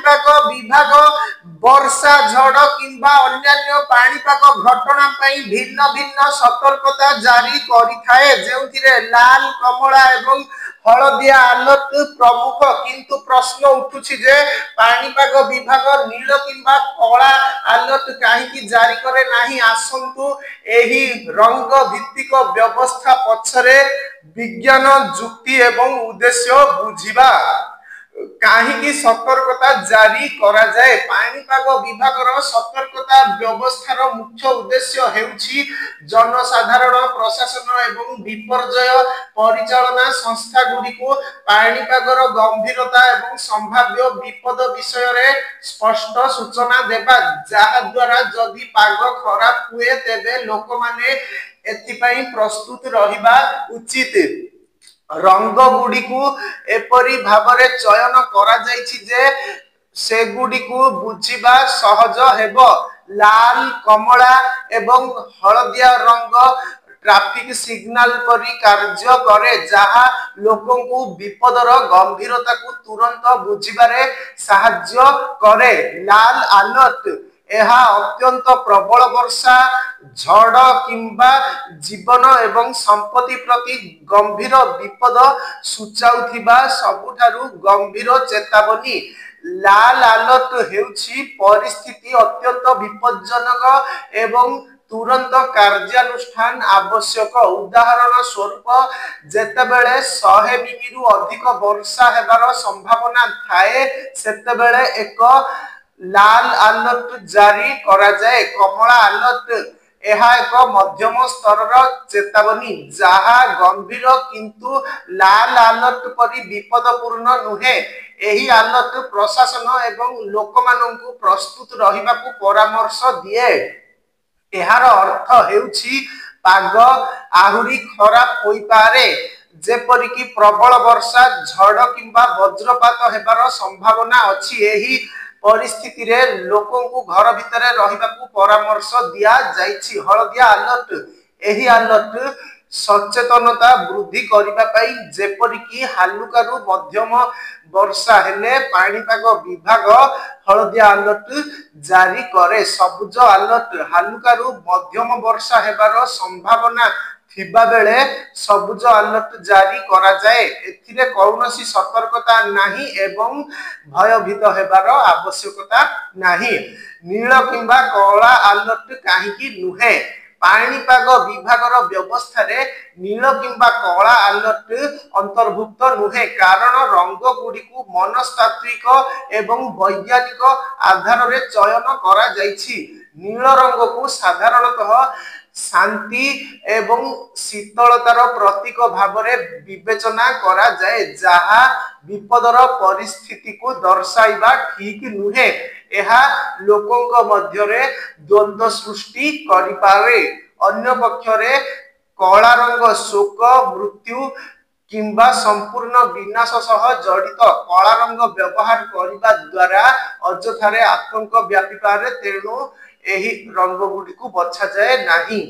पाग विभाग वर्षा झड़ किंबा अन्यान्य पाणीपाग घटना भिन्न भिन्न सतर्कता जारी करिथाए जेउथिरे लाल कमला एवं हलदिया अलर्ट प्रमुख किंतु प्रश्न उठुछि जे पाणीपाग विभाग नील किंबा कला अलर्ट काहेकि जारी करे नाही आसंतु एही रंग भित्तिक व्यवस्था पछरे विज्ञान जुक्ति एवं उद्देश्य बुझिबा काहेकि सतर्कता जारी करा जाए पाणीपाग विभागर सतर्कता व्यवस्थार मुख्य उद्देश्य हेउछि जनसाधारण प्रशासन एवं विपर्यय परिचालना संस्था गुडी को पाणीपागर गंभीरता एवं संभाव्य विपद विषय रे स्पष्ट सूचना देबा जहा द्वारा जदि पाग खराब हुए तेबे लोक माने एथिपाई प्रस्तुत रहिबा उचित रंग गुडी को एपरी भाबरे चयन करा जाइछि जे से गुडी को बुझिबा सहज हेबो लाल कमला एवं हलदिया रंग ट्रैफिक सिग्नल परी कार्य करे जहा लोकों को विपदर गंभीरता को तुरंत बुझिबारे सहाय्य करे लाल अलर्ट एहा अत्यंत प्रबल वर्षा झड़ किंबा जीवन एवं संपत्ति प्रति गंभीर विपद सूचाउथिबा सबुठारु गंभीर चेतावनी लाल अलर्ट हेउछि परिस्थिति अत्यंत विपज्जनक एवं तुरंत कार्यानुष्ठान आवश्यक उदाहरण स्वरूप जेतेबेले 100 मिमी रु अधिक वर्षा हेबार संभावना थाए सेतेबेले एक लाल अलर्ट जारी करा जाए कमला अलर्ट एहा एक मध्यम स्तर चेतावनी जहा गंभीर किंतु लाल अलर्ट परि विपदपूर्ण नुहे एही अलर्ट प्रशासन एवं लोकमानंकु प्रस्तुत रहिबाकु परामर्श दिए एहार अर्थ हेउछि पाग आहुरी खराब होई पारे जेपरिकी प्रबल वर्षा झड़ किंबा वज्रपात हेबार संभावना अछि एही परिस्थिति रे लोकों को घर भितर रहिबाकू परामर्श दिया जाइछि हलदिया अलर्ट एही अलर्ट सचेतनता वृद्धि करिबा पई जेपरिकी हालुकारू मध्यम वर्षा हेले पाणीपाग विभाग हलदिया अलर्ट जारी करे सबुज अलर्ट हालुकारू मध्यम वर्षा हेबार संभावना थिबा बेले सबुज अलर्ट जारी करा जाए एथिरे कौनसी सतर्कता नाही एवं भयभीत हेबार आवश्यकता नाही नील किंबा कला अलर्ट काहेकि नुहे पाणीपाग विभागर व्यवस्था रे नील किंबा कला अलर्ट अंतर्भुक्त नुहे कारण रंग गुडी को मनस्तात्विक एवं वैज्ञानिक आधार रे चयन करा जाइछि नील रंग को साधारणतः शांति एवं शीतलतार प्रतीक भावरे विवेचना करा जाए जहा विपदर परिस्थिति को दर्शाइबा ठीक नुहे एहा लोकों मध्यरे द्वंद्व सृष्टि करि पारे अन्य पक्षरे कला रंग शोक मृत्यु किंबा संपूर्ण विनाश सह जड़ित कला रंग व्यवहार करिबा द्वारा अजथारे आतंक व्यापी पारे तेणु एही रंग गुडी को बछा जाए नाही।